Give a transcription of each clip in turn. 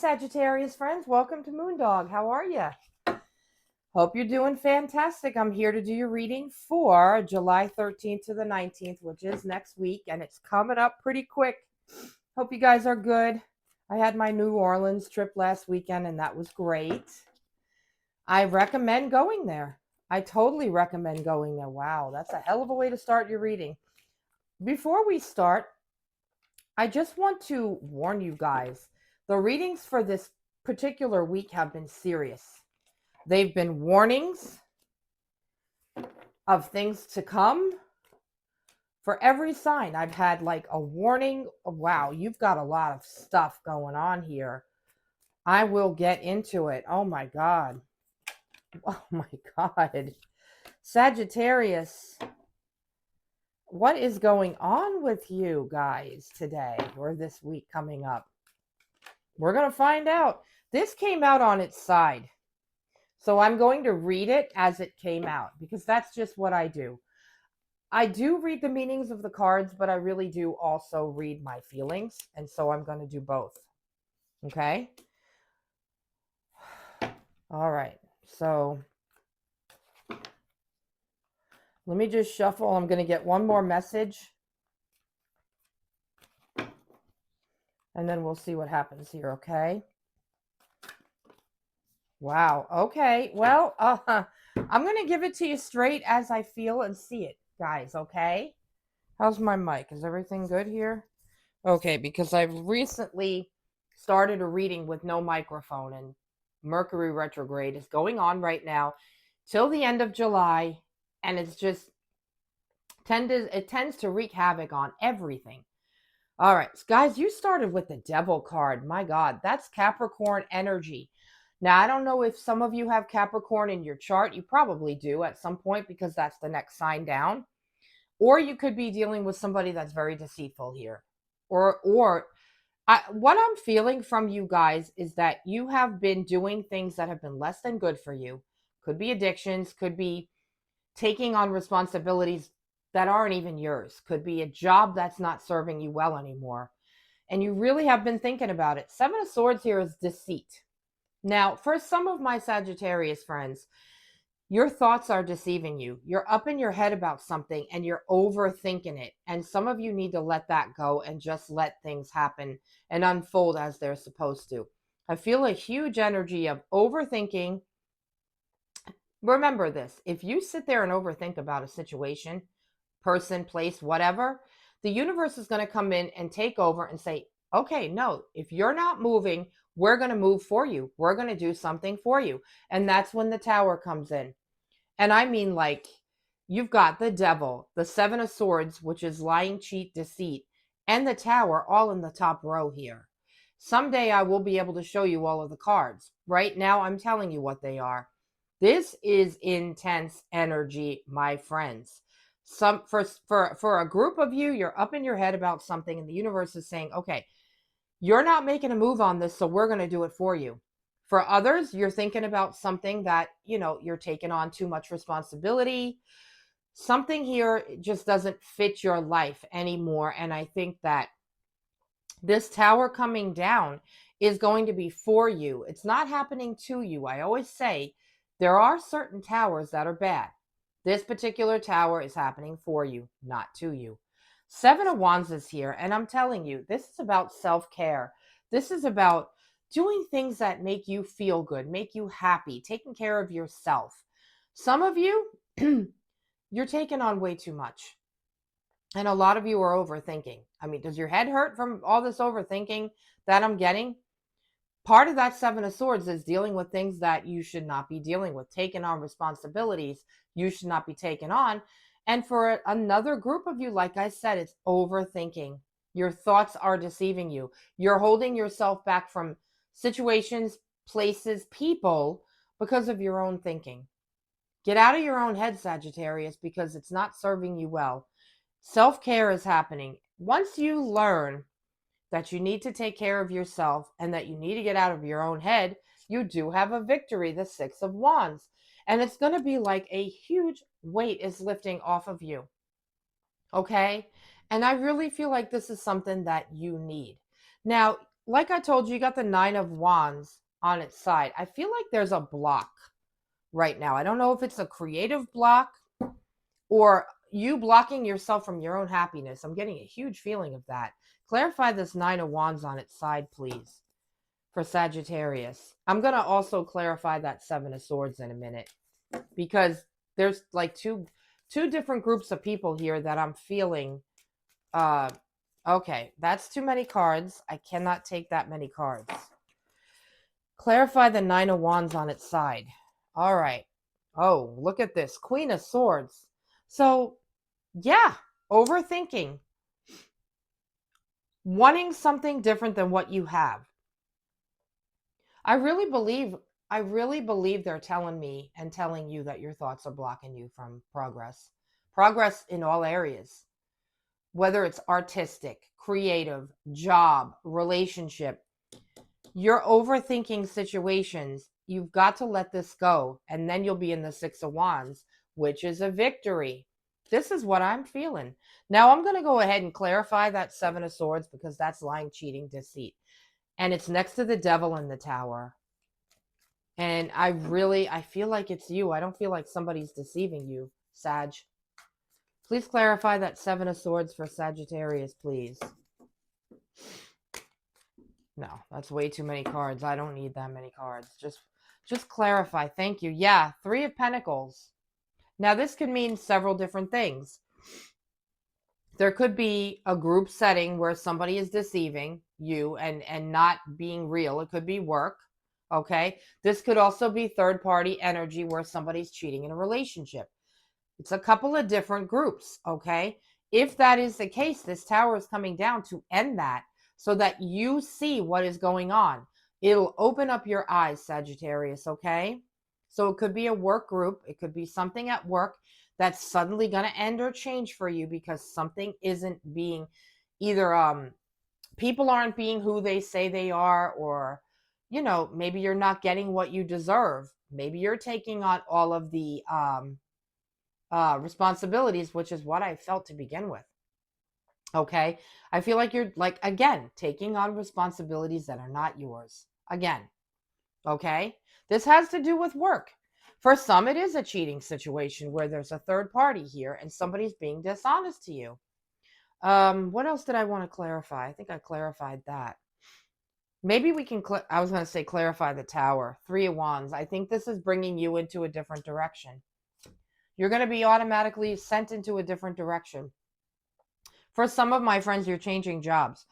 Sagittarius friends. Welcome to Moondog. How are you? Hope you're doing fantastic. I'm here to do your reading for July 13th to the 19th, which is next week, and it's coming up pretty quick. Hope you guys are good. I had my New Orleans trip last weekend, and that was great. I recommend going there. I totally recommend going there. Wow, that's a hell of a way to start your reading. Before we start, I just want to warn you guys, the readings for this particular week have been serious. They've been warnings of things to come for every sign. I've had like a warning. Wow, you've got a lot of stuff going on here. I will get into it. Oh my God. Oh my God. Sagittarius, what is going on with you guys today or this week coming up? We're going to find out. This came out on its side. So I'm going to read it as it came out because that's just what I do. I do read the meanings of the cards, but I really do also read my feelings. And so I'm going to do both. Okay? All right. So let me just shuffle. I'm going to get one more message. And then we'll see what happens here, okay? Wow. Okay. Well, I'm going to give it to you straight as I feel and see it, guys, okay? How's my mic? Is everything good here? Okay, because I've recently started a reading with no microphone, and Mercury retrograde is going on right now till the end of July, and it's just it tends to wreak havoc on everything. All right, guys, you started with the Devil card. My God, that's Capricorn energy. Now, I don't know if some of you have Capricorn in your chart. You probably do at some point because that's the next sign down. Or you could be dealing with somebody that's very deceitful here. What I'm feeling from you guys is that you have been doing things that have been less than good for you. Could be addictions, could be taking on responsibilities that aren't even yours. Could be a job that's not serving you well anymore. And you really have been thinking about it. Seven of Swords here is deceit. Now, for some of my Sagittarius friends, your thoughts are deceiving you. You're up in your head about something and you're overthinking it. And some of you need to let that go and just let things happen and unfold as they're supposed to. I feel a huge energy of overthinking. Remember this, if you sit there and overthink about a situation, person, place, whatever, the universe is going to come in and take over and say, okay, no, if you're not moving, we're going to move for you. We're going to do something for you. And that's when the Tower comes in. And I mean, like, you've got the Devil, the Seven of Swords, which is lying, cheat, deceit, and the Tower all in the top row here. Someday I will be able to show you all of the cards. Right now, I'm telling you what they are. This is intense energy, my friends. For a group of you, you're up in your head about something, and the universe is saying, okay, you're not making a move on this, so we're going to do it for you. For others, you're thinking about something that, you're taking on too much responsibility. Something here just doesn't fit your life anymore. And I think that this Tower coming down is going to be for you. It's not happening to you. I always say there are certain towers that are bad. This particular tower is happening for you, not to you. Seven of Wands is here, and I'm telling you, this is about self-care. This is about doing things that make you feel good, make you happy, taking care of yourself. Some of you, you're taking on way too much. And a lot of you are overthinking. I mean, does your head hurt from all this overthinking that I'm getting? Part of that Seven of Swords is dealing with things that you should not be dealing with, taking on responsibilities you should not be taking on. And for another group of you, like I said, it's overthinking. Your thoughts are deceiving you. You're holding yourself back from situations, places, people because of your own thinking. Get out of your own head, Sagittarius, because it's not serving you well. Self-care is happening. Once you learn that you need to take care of yourself and that you need to get out of your own head, you do have a victory, the Six of Wands. And it's going to be like a huge weight is lifting off of you. Okay? And I really feel like this is something that you need. Now, like I told you, you got the Nine of Wands on its side. I feel like there's a block right now. I don't know if it's a creative block or you blocking yourself from your own happiness. I'm getting a huge feeling of that. Clarify this Nine of Wands on its side, please, for Sagittarius. I'm going to also clarify that Seven of Swords in a minute, because there's like two different groups of people here that I'm feeling. Okay, that's too many cards. I cannot take that many cards. Clarify the Nine of Wands on its side. All right. Oh, look at this. Queen of Swords. So, yeah, overthinking. Wanting something different than what you have. I really believe they're telling me and telling you that your thoughts are blocking you from progress. Progress in all areas. Whether it's artistic, creative, job, relationship, you're overthinking situations. You've got to let this go, and then you'll be in the Six of Wands, which is a victory. This is what I'm feeling. Now, I'm going to go ahead and clarify that Seven of Swords, because that's lying, cheating, deceit. And it's next to the Devil in the Tower. And I feel like it's you. I don't feel like somebody's deceiving you, Sag. Please clarify that Seven of Swords for Sagittarius, please. No, that's way too many cards. I don't need that many cards. Just clarify. Thank you. Yeah, Three of Pentacles. Now, this could mean several different things. There could be a group setting where somebody is deceiving you and not being real. It could be work. Okay. This could also be third party energy where somebody's cheating in a relationship. It's a couple of different groups. Okay. If that is the case, this tower is coming down to end that so that you see what is going on. It'll open up your eyes, Sagittarius. Okay. So it could be a work group. It could be something at work that's suddenly going to end or change for you because something isn't being either people aren't being who they say they are, or maybe you're not getting what you deserve. Maybe you're taking on all of the responsibilities, which is what I felt to begin with. Okay, I feel like you're again taking on responsibilities that are not yours again. Okay, this has to do with work. For some, it is a cheating situation where there's a third party here and somebody's being dishonest to you. What else did I want to clarify? I think I clarified that. Maybe we can, I was going to say clarify the Tower. Three of Wands. I think this is bringing you into a different direction. You're going to be automatically sent into a different direction. For some of my friends, you're changing jobs.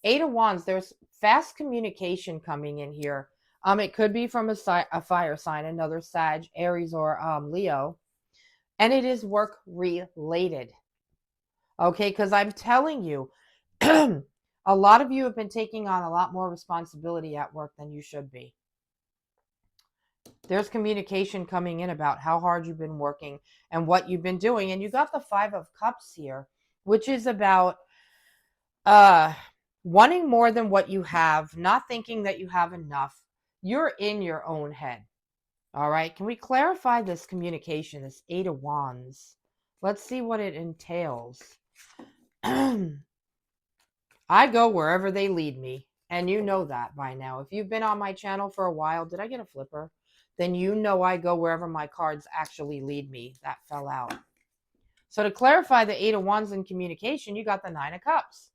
Eight of Wands, there's fast communication coming in here. It could be from a fire sign, another Sag, Aries, or Leo. And it is work related. Okay, because I'm telling you, a lot of you have been taking on a lot more responsibility at work than you should be. There's communication coming in about how hard you've been working and what you've been doing. And you got the Five of Cups here, which is about wanting more than what you have, not thinking that you have enough. You're in your own head. All right. Can we clarify this communication, this Eight of Wands? Let's see what it entails. I go wherever they lead me. And you know that by now. If you've been on my channel for a while, did I get a flipper? Then you know I go wherever my cards actually lead me. That fell out. So to clarify the Eight of Wands in communication, you got the Nine of Cups.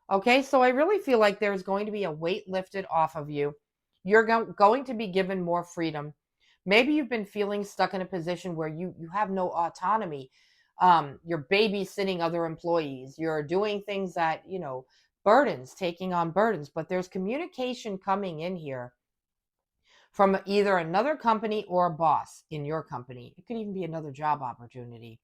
Okay, so I really feel like there's going to be a weight lifted off of you. You're going to be given more freedom. Maybe you've been feeling stuck in a position where you have no autonomy. You're babysitting other employees. You're doing things that, burdens, taking on burdens. But there's communication coming in here from either another company or a boss in your company. It could even be another job opportunity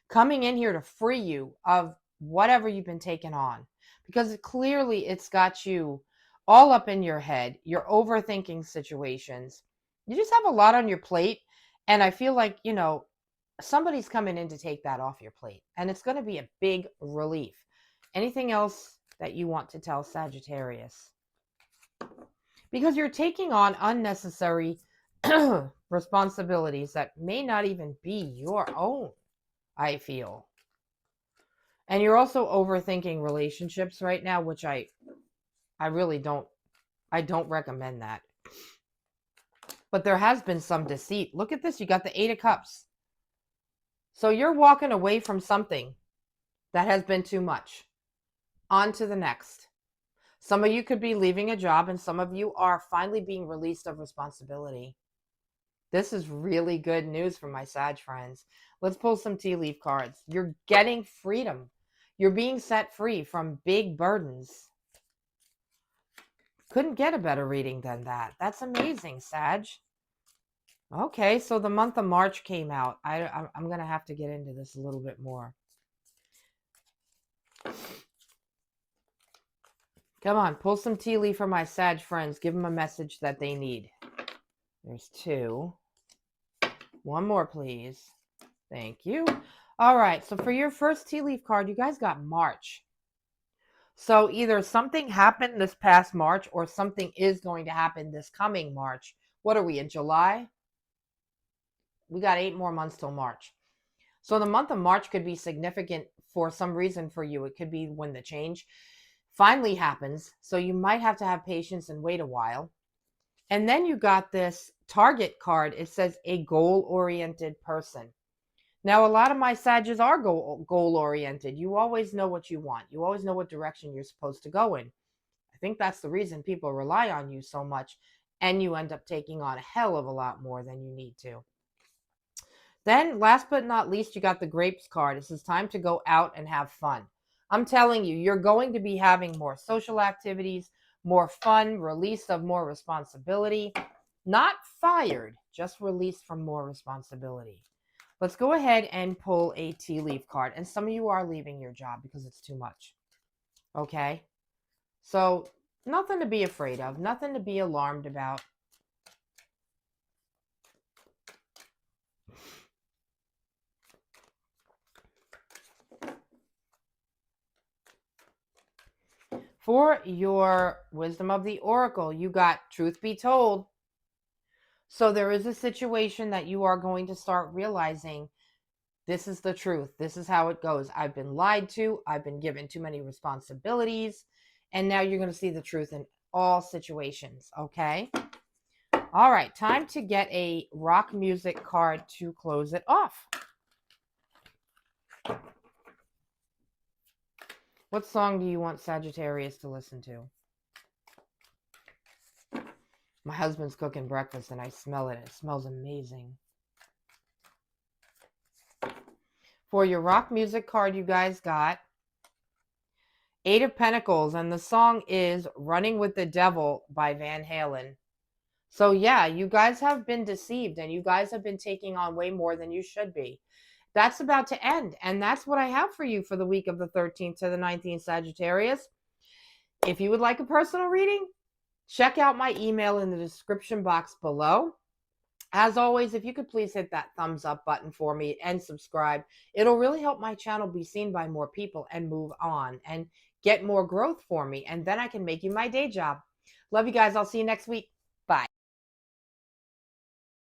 coming in here to free you of whatever you've been taking on. Because clearly it's got you all up in your head. You're overthinking situations. You just have a lot on your plate. And I feel like, somebody's coming in to take that off your plate. And it's going to be a big relief. Anything else that you want to tell Sagittarius? Because you're taking on unnecessary responsibilities that may not even be your own, I feel. And you're also overthinking relationships right now, which I I really don't. I don't recommend that. But there has been some deceit. Look at this. You got the 8 of Cups. So you're walking away from something that has been too much. On to the next. Some of you could be leaving a job, and some of you are finally being released of responsibility. This is really good news for my Sag friends. Let's pull some tea leaf cards. You're getting freedom. You're being set free from big burdens. Couldn't get a better reading than that. That's amazing, Sag. Okay, so the month of March came out. I'm going to have to get into this a little bit more. Come on, pull some tea leaf for my Sag friends. Give them a message that they need. There's 2. One more, please. Thank you. All right, so for your first tea leaf card, you guys got March. So either something happened this past March or something is going to happen this coming March. What are we, in July? We got 8 more months till March. So the month of March could be significant for some reason for you. It could be when the change finally happens. So you might have to have patience and wait a while. And then you got this target card. It says a goal-oriented person. Now, a lot of my Sages are goal-oriented. You always know what you want. You always know what direction you're supposed to go in. I think that's the reason people rely on you so much, and you end up taking on a hell of a lot more than you need to. Then, last but not least, you got the Grapes card. It says time to go out and have fun. I'm telling you, you're going to be having more social activities, more fun, release of more responsibility. Not fired, just released from more responsibility. Let's go ahead and pull a tea leaf card. And some of you are leaving your job because it's too much. Okay? So, nothing to be afraid of. Nothing to be alarmed about. For your Wisdom of the Oracle, you got Truth Be Told. So there is a situation that you are going to start realizing this is the truth. This is how it goes. I've been lied to. I've been given too many responsibilities. And now you're going to see the truth in all situations. Okay? All right. Time to get a rock music card to close it off. What song do you want Sagittarius to listen to? My husband's cooking breakfast and I smell it. It smells amazing. For your rock music card, you guys got 8 of Pentacles, and the song is Running with the Devil by Van Halen. So yeah, you guys have been deceived and you guys have been taking on way more than you should be. That's about to end, and that's what I have for you for the week of the 13th to the 19th, Sagittarius. If you would like a personal reading, check out my email in the description box below. As always, if you could please hit that thumbs up button for me and subscribe, it'll really help my channel be seen by more people and move on and get more growth for me. And then I can make you my day job. Love you guys. I'll see you next week.